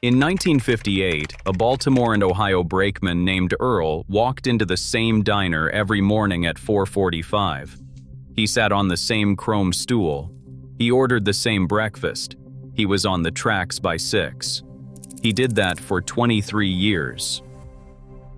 In 1958, a Baltimore and Ohio brakeman named Earl walked into the same diner every morning at 4:45. He sat on the same chrome stool. He ordered the same breakfast. He was on the tracks by 6. He did that for 23 years.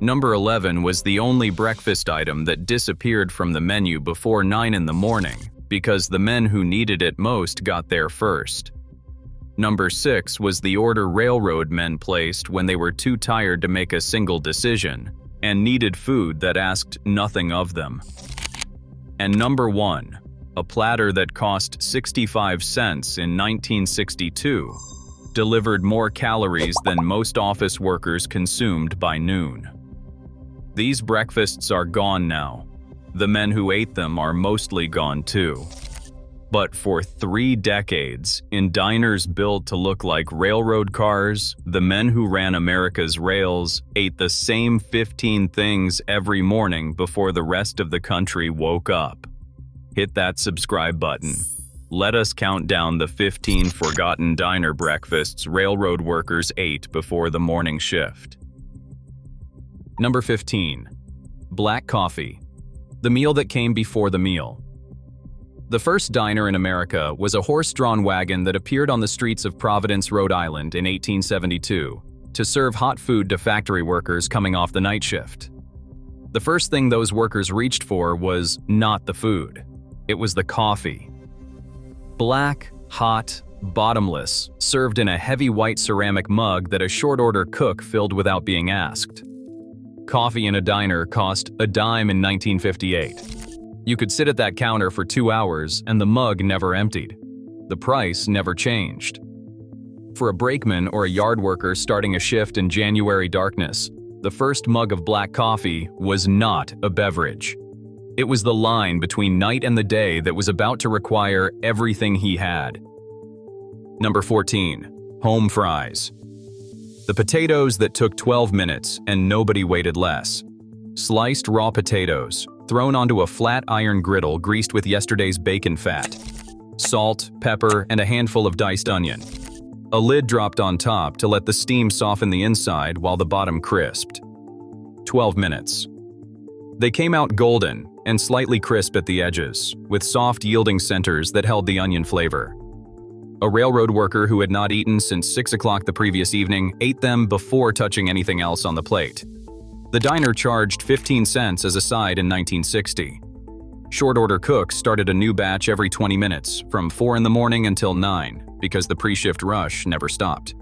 Number 11 was the only breakfast item that disappeared from the menu before 9 in the morning because the men who needed it most got there first. Number 6 was the order railroad men placed when they were too tired to make a single decision and needed food that asked nothing of them. And number 1, a platter that cost 65 cents in 1962, delivered more calories than most office workers consumed by noon. These breakfasts are gone now. The men who ate them are mostly gone too. But for 3 decades, in diners built to look like railroad cars, the men who ran America's rails ate the same 15 things every morning before the rest of the country woke up. Hit that subscribe button. Let us count down the 15 forgotten diner breakfasts railroad workers ate before the morning shift. Number 15. Black coffee. The meal that came before the meal. The first diner in America was a horse-drawn wagon that appeared on the streets of Providence, Rhode Island in 1872 to serve hot food to factory workers coming off the night shift. The first thing those workers reached for was not the food. It was the coffee. Black, hot, bottomless, served in a heavy white ceramic mug that a short-order cook filled without being asked. Coffee in a diner cost a dime in 1958. You could sit at that counter for 2 hours and the mug never emptied. The price never changed. For a brakeman or a yard worker starting a shift in January darkness, the first mug of black coffee was not a beverage. It was the line between night and the day that was about to require everything he had. Number 14. Home fries. The potatoes that took 12 minutes and nobody waited less. Sliced raw potatoes, thrown onto a flat iron griddle greased with yesterday's bacon fat. Salt, pepper, and a handful of diced onion. A lid dropped on top to let the steam soften the inside while the bottom crisped. 12 minutes. They came out golden and slightly crisp at the edges, with soft yielding centers that held the onion flavor. A railroad worker who had not eaten since 6 o'clock the previous evening ate them before touching anything else on the plate. The diner charged 15 cents as a side in 1960. Short-order cooks started a new batch every 20 minutes, from 4 in the morning until 9, because the pre-shift rush never stopped.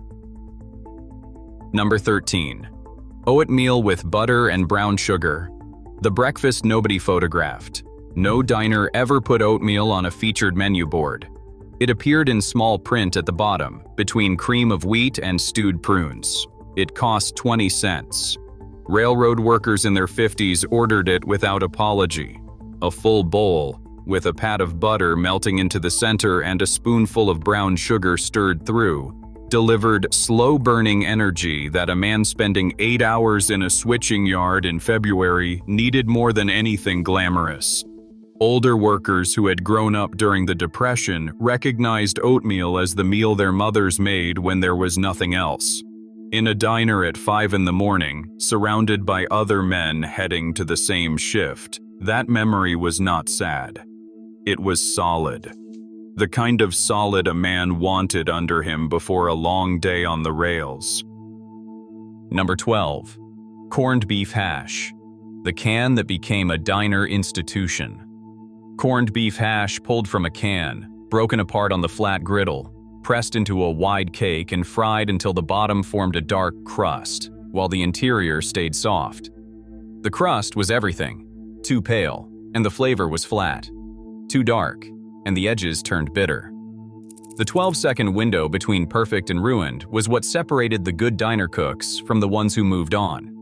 Number 13. Oatmeal with butter and brown sugar. The breakfast nobody photographed. No diner ever put oatmeal on a featured menu board. It appeared in small print at the bottom, between cream of wheat and stewed prunes. It cost 20 cents. Railroad workers in their 50s ordered it without apology. A full bowl, with a pat of butter melting into the center and a spoonful of brown sugar stirred through, delivered slow-burning energy that a man spending 8 hours in a switching yard in February needed more than anything glamorous. Older workers who had grown up during the Depression recognized oatmeal as the meal their mothers made when there was nothing else. In a diner at 5 in the morning, surrounded by other men heading to the same shift, that memory was not sad. It was solid. The kind of solid a man wanted under him before a long day on the rails. Number 12. Corned beef hash. The can that became a diner institution. Corned beef hash pulled from a can, broken apart on the flat griddle, pressed into a wide cake and fried until the bottom formed a dark crust, while the interior stayed soft. The crust was everything. Too pale, and the flavor was flat. Too dark, and the edges turned bitter. The 12-second window between perfect and ruined was what separated the good diner cooks from the ones who moved on.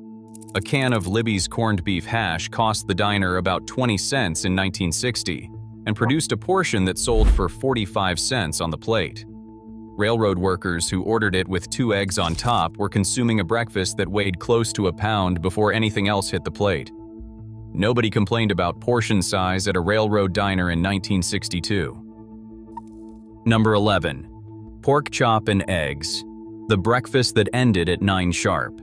A can of Libby's corned beef hash cost the diner about 20 cents in 1960 and produced a portion that sold for 45 cents on the plate. Railroad workers who ordered it with 2 eggs on top were consuming a breakfast that weighed close to a pound before anything else hit the plate. Nobody complained about portion size at a railroad diner in 1962. Number 11. Pork chop and eggs. the breakfast that ended at 9 sharp.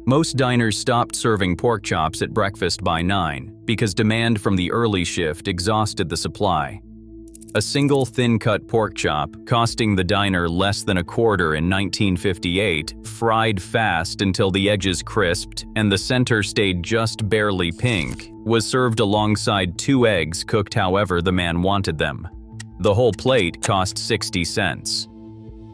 Most diners stopped serving pork chops at breakfast by 9 because demand from the early shift exhausted the supply. A single thin-cut pork chop, costing the diner less than a quarter in 1958, fried fast until the edges crisped and the center stayed just barely pink, was served alongside 2 eggs cooked however the man wanted them. The whole plate cost 60 cents.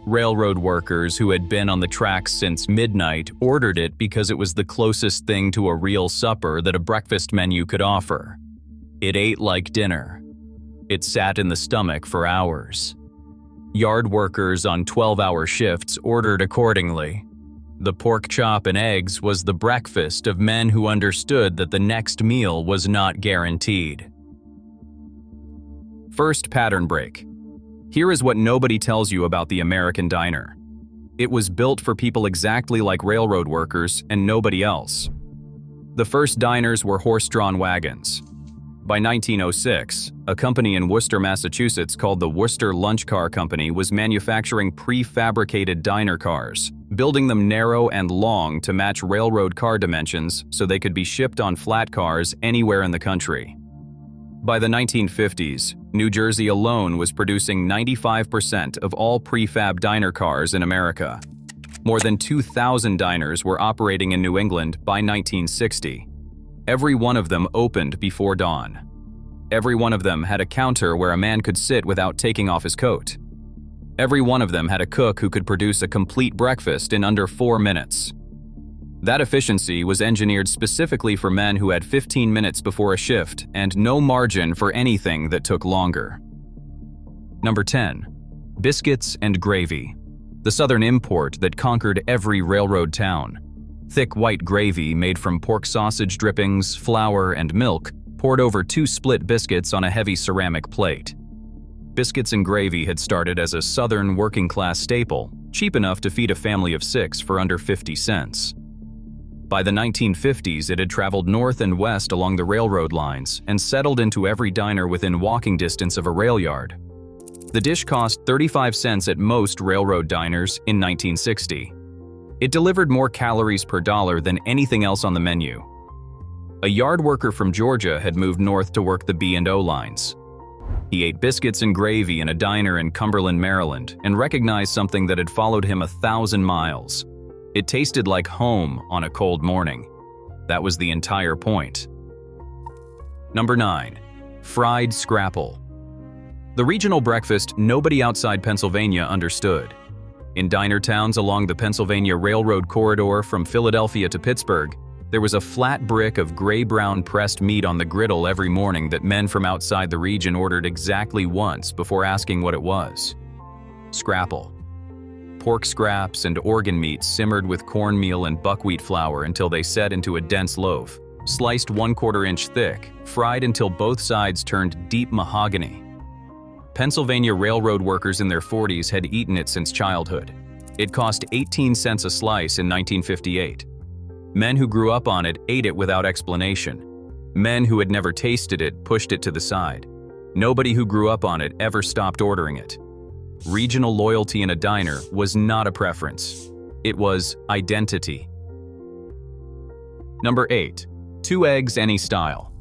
Railroad workers who had been on the tracks since midnight ordered it because it was the closest thing to a real supper that a breakfast menu could offer. It ate like dinner. It sat in the stomach for hours. Yard workers on 12-hour shifts ordered accordingly. The pork chop and eggs was the breakfast of men who understood that the next meal was not guaranteed. First pattern break. Here is what nobody tells you about the American diner. It was built for people exactly like railroad workers and nobody else. The first diners were horse-drawn wagons. By 1906, a company in Worcester, Massachusetts called the Worcester Lunch Car Company was manufacturing prefabricated diner cars, building them narrow and long to match railroad car dimensions so they could be shipped on flat cars anywhere in the country. By the 1950s, New Jersey alone was producing 95% of all prefab diner cars in America. More than 2,000 diners were operating in New England by 1960. Every one of them opened before dawn. Every one of them had a counter where a man could sit without taking off his coat. Every one of them had a cook who could produce a complete breakfast in under 4 minutes. That efficiency was engineered specifically for men who had 15 minutes before a shift and no margin for anything that took longer. Number 10. Biscuits and gravy. The southern import that conquered every railroad town. Thick white gravy made from pork sausage drippings, flour, and milk poured over 2 split biscuits on a heavy ceramic plate. Biscuits and gravy had started as a southern working-class staple, cheap enough to feed a family of 6 for under 50 cents. By the 1950s, it had traveled north and west along the railroad lines and settled into every diner within walking distance of a rail yard. The dish cost 35 cents at most railroad diners in 1960. It delivered more calories per dollar than anything else on the menu. A yard worker from Georgia had moved north to work the B&O lines. He ate biscuits and gravy in a diner in Cumberland, Maryland, and recognized something that had followed him 1,000 miles. It tasted like home on a cold morning. That was the entire point. Number 9. Fried scrapple. The regional breakfast nobody outside Pennsylvania understood. In diner towns along the Pennsylvania Railroad corridor from Philadelphia to Pittsburgh, there was a flat brick of gray-brown pressed meat on the griddle every morning that men from outside the region ordered exactly once before asking what it was. Scrapple. Pork scraps and organ meat simmered with cornmeal and buckwheat flour until they set into a dense loaf, sliced 1/4 inch thick, fried until both sides turned deep mahogany. Pennsylvania railroad workers in their 40s had eaten it since childhood. It cost 18 cents a slice in 1958. Men who grew up on it ate it without explanation. Men who had never tasted it pushed it to the side. Nobody who grew up on it ever stopped ordering it. Regional loyalty in a diner was not a preference. It was identity. Number 8. 2 eggs any style.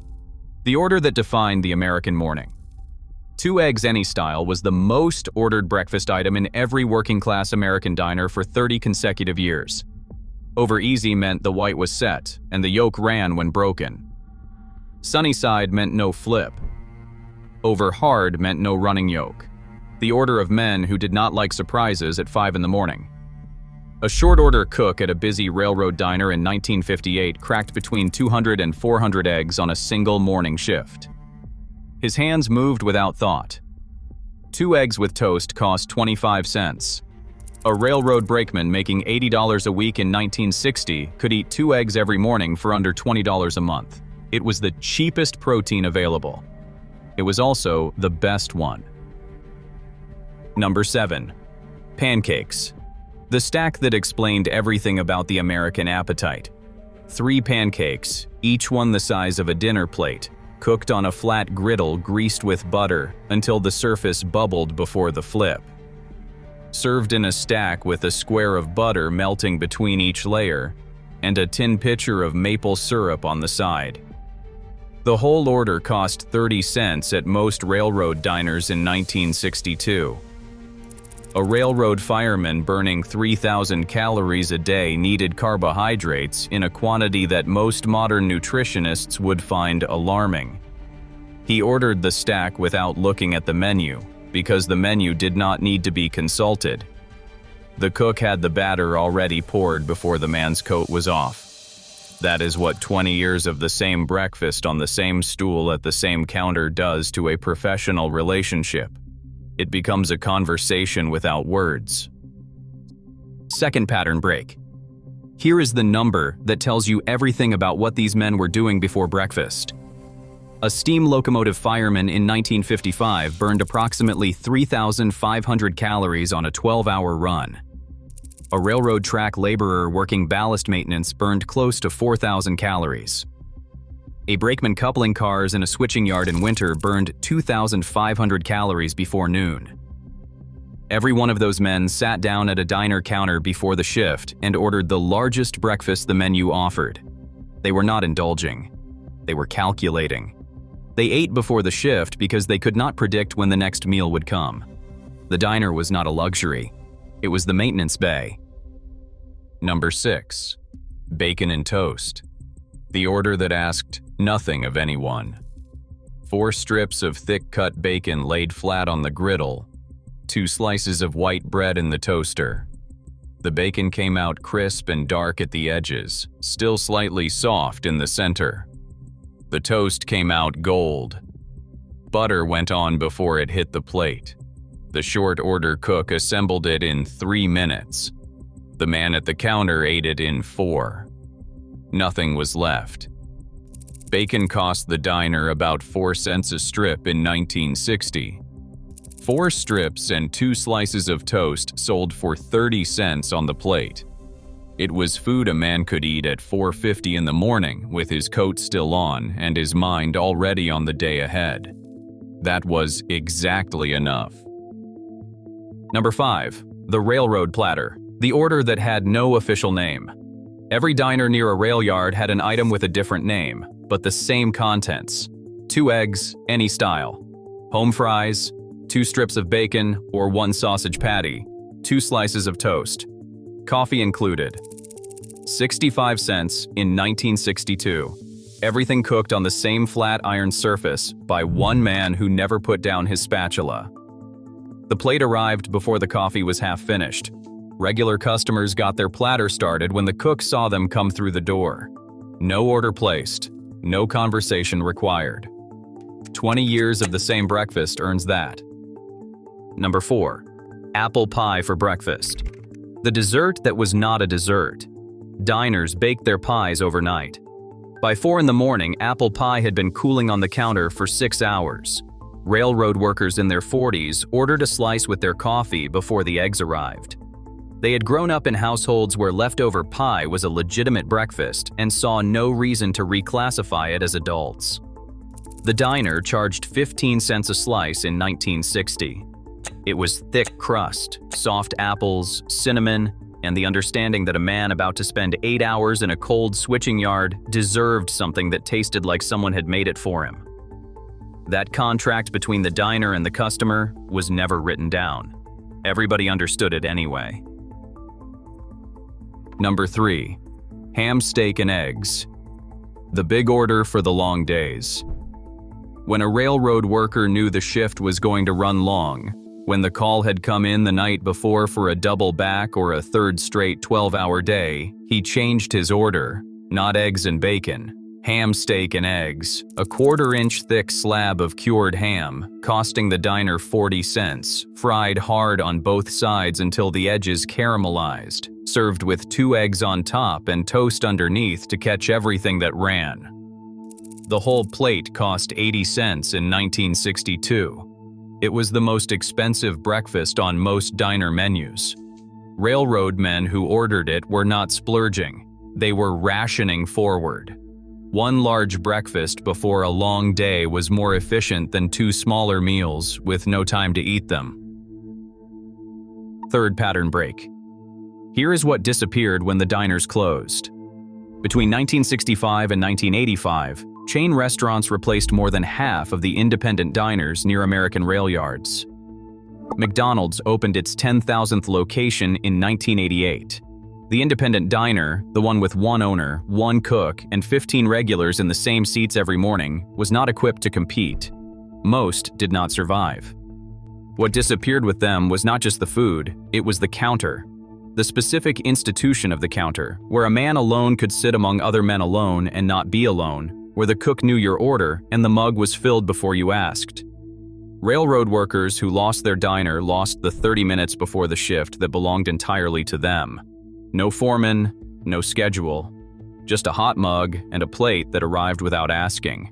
The order that defined the American morning. 2 eggs any style was the most ordered breakfast item in every working-class American diner for 30 consecutive years. Over easy meant the white was set, and the yolk ran when broken. Sunny side meant no flip. Over hard meant no running yolk. The order of men who did not like surprises at 5 in the morning. A short-order cook at a busy railroad diner in 1958 cracked between 200 and 400 eggs on a single morning shift. His hands moved without thought. 2 eggs with toast cost 25 cents. A railroad brakeman making $80 a week in 1960 could eat 2 eggs every morning for under $20 a month. It was the cheapest protein available. It was also the best one. Number 7. Pancakes. The stack that explained everything about the American appetite. 3 pancakes, each one the size of a dinner plate, cooked on a flat griddle greased with butter until the surface bubbled before the flip. served in a stack with a square of butter melting between each layer, and a tin pitcher of maple syrup on the side. The whole order cost 30 cents at most railroad diners in 1962. A railroad fireman burning 3,000 calories a day needed carbohydrates in a quantity that most modern nutritionists would find alarming. He ordered the stack without looking at the menu, because the menu did not need to be consulted. The cook had the batter already poured before the man's coat was off. That is what 20 years of the same breakfast on the same stool at the same counter does to a professional relationship. It becomes a conversation without words. Second pattern break. Here is the number that tells you everything about what these men were doing before breakfast. A steam locomotive fireman in 1955 burned approximately 3,500 calories on a 12-hour run. A railroad track laborer working ballast maintenance burned close to 4,000 calories. A brakeman coupling cars in a switching yard in winter burned 2,500 calories before noon. Every one of those men sat down at a diner counter before the shift and ordered the largest breakfast the menu offered. They were not indulging. They were calculating. They ate before the shift because they could not predict when the next meal would come. The diner was not a luxury. It was the maintenance bay. Number 6. Bacon and toast. The order that asked nothing of anyone. 4 strips of thick-cut bacon laid flat on the griddle. 2 slices of white bread in the toaster. The bacon came out crisp and dark at the edges, still slightly soft in the center. The toast came out gold. Butter went on before it hit the plate. The short order cook assembled it in 3 minutes. The man at the counter ate it in 4. Nothing was left. Bacon cost the diner about 4 cents a strip in 1960. 4 strips and 2 slices of toast sold for 30 cents on the plate. It was food a man could eat at 4:50 in the morning with his coat still on and his mind already on the day ahead. That was exactly enough. Number 5. The railroad platter. The order that had no official name. Every diner near a rail yard had an item with a different name, but the same contents. 2 eggs, any style. Home fries, 2 strips of bacon or 1 sausage patty, 2 slices of toast. Coffee included. 65 cents in 1962. Everything cooked on the same flat iron surface by one man who never put down his spatula. The plate arrived before the coffee was half finished. Regular customers got their platter started when the cook saw them come through the door. No order placed, no conversation required. 20 years of the same breakfast earns that. Number 4. Apple pie for breakfast. The dessert that was not a dessert. Diners baked their pies overnight. By 4 in the morning, apple pie had been cooling on the counter for 6 hours. Railroad workers in their 40s ordered a slice with their coffee before the eggs arrived. They had grown up in households where leftover pie was a legitimate breakfast and saw no reason to reclassify it as adults. The diner charged 15 cents a slice in 1960. It was thick crust, soft apples, cinnamon, and the understanding that a man about to spend 8 hours in a cold switching yard deserved something that tasted like someone had made it for him. That contract between the diner and the customer was never written down. Everybody understood it anyway. Number 3. Ham, steak, and eggs. The big order for the long days. When a railroad worker knew the shift was going to run long, when the call had come in the night before for a double back or a third straight 12-hour day, he changed his order. Not eggs and bacon. Ham, steak, and eggs. A 1/4-inch thick slab of cured ham, costing the diner 40 cents, fried hard on both sides until the edges caramelized, served with 2 eggs on top and toast underneath to catch everything that ran. The whole plate cost 80 cents in 1962. It was the most expensive breakfast on most diner menus. Railroad men who ordered it were not splurging. They were rationing forward. 1 large breakfast before a long day was more efficient than 2 smaller meals with no time to eat them. Third pattern break. Here is what disappeared when the diners closed. Between 1965 and 1985, chain restaurants replaced more than half of the independent diners near American rail yards. McDonald's opened its 10,000th location in 1988. The independent diner, the one with one owner, one cook, and 15 regulars in the same seats every morning, was not equipped to compete. Most did not survive. What disappeared with them was not just the food, it was the counter. The specific institution of the counter, where a man alone could sit among other men alone and not be alone, where the cook knew your order and the mug was filled before you asked. Railroad workers who lost their diner lost the 30 minutes before the shift that belonged entirely to them. No foreman, no schedule, just a hot mug and a plate that arrived without asking.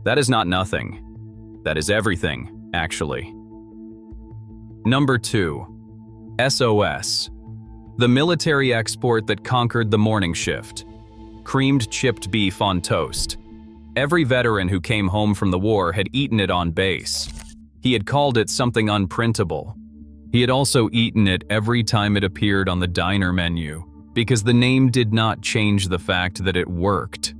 That is not nothing. That is everything, actually. Number 2. SOS. The military export that conquered the morning shift. Creamed chipped beef on toast. Every veteran who came home from the war had eaten it on base. He had called it something unprintable. He had also eaten it every time it appeared on the diner menu, because the name did not change the fact that it worked.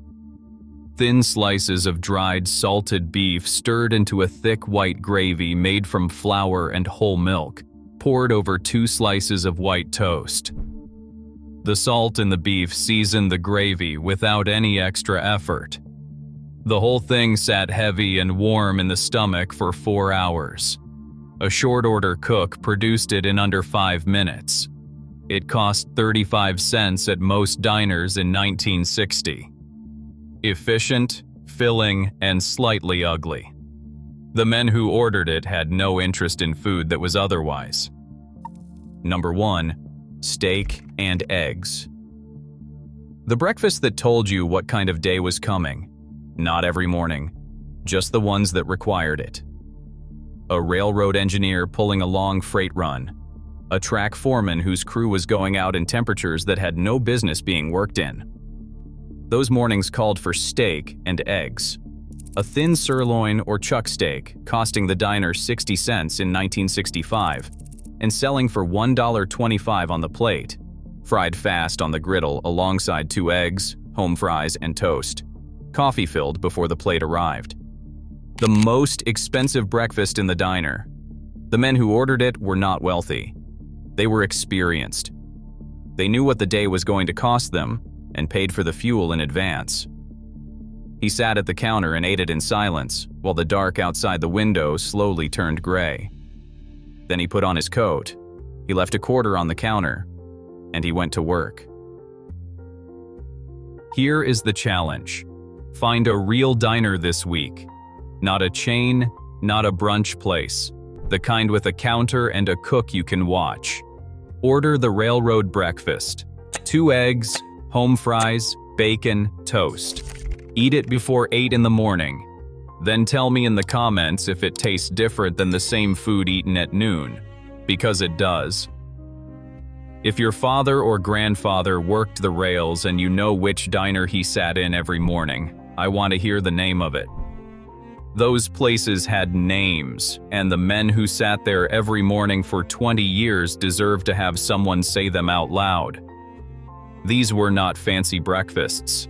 Thin slices of dried salted beef stirred into a thick white gravy made from flour and whole milk, poured over 2 slices of white toast. The salt in the beef seasoned the gravy without any extra effort. The whole thing sat heavy and warm in the stomach for 4 hours. A short-order cook produced it in under 5 minutes. It cost 35 cents at most diners in 1960. Efficient, filling, and slightly ugly. The men who ordered it had no interest in food that was otherwise. Number 1. Steak and eggs. The breakfast that told you what kind of day was coming. Not every morning, just the ones that required it. A railroad engineer pulling a long freight run. A track foreman whose crew was going out in temperatures that had no business being worked in. Those mornings called for steak and eggs. A thin sirloin or chuck steak costing the diner 60 cents in 1965 and selling for $1.25 on the plate, fried fast on the griddle alongside 2 eggs, home fries, and toast. Coffee filled before the plate arrived. The most expensive breakfast in the diner. The men who ordered it were not wealthy. They were experienced. They knew what the day was going to cost them and paid for the fuel in advance. He sat at the counter and ate it in silence while the dark outside the window slowly turned gray. Then he put on his coat. He left a quarter on the counter and he went to work. Here is the challenge. Find a real diner this week. Not a chain, not a brunch place. The kind with a counter and a cook you can watch. Order the railroad breakfast. 2 eggs, home fries, bacon, toast. Eat it before 8 in the morning. Then tell me in the comments if it tastes different than the same food eaten at noon, because it does. If your father or grandfather worked the rails and you know which diner he sat in every morning, I want to hear the name of it. Those places had names, and the men who sat there every morning for 20 years deserve to have someone say them out loud. These were not fancy breakfasts.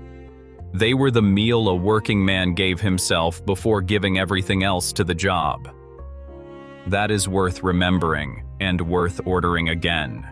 They were the meal a working man gave himself before giving everything else to the job. That is worth remembering and worth ordering again.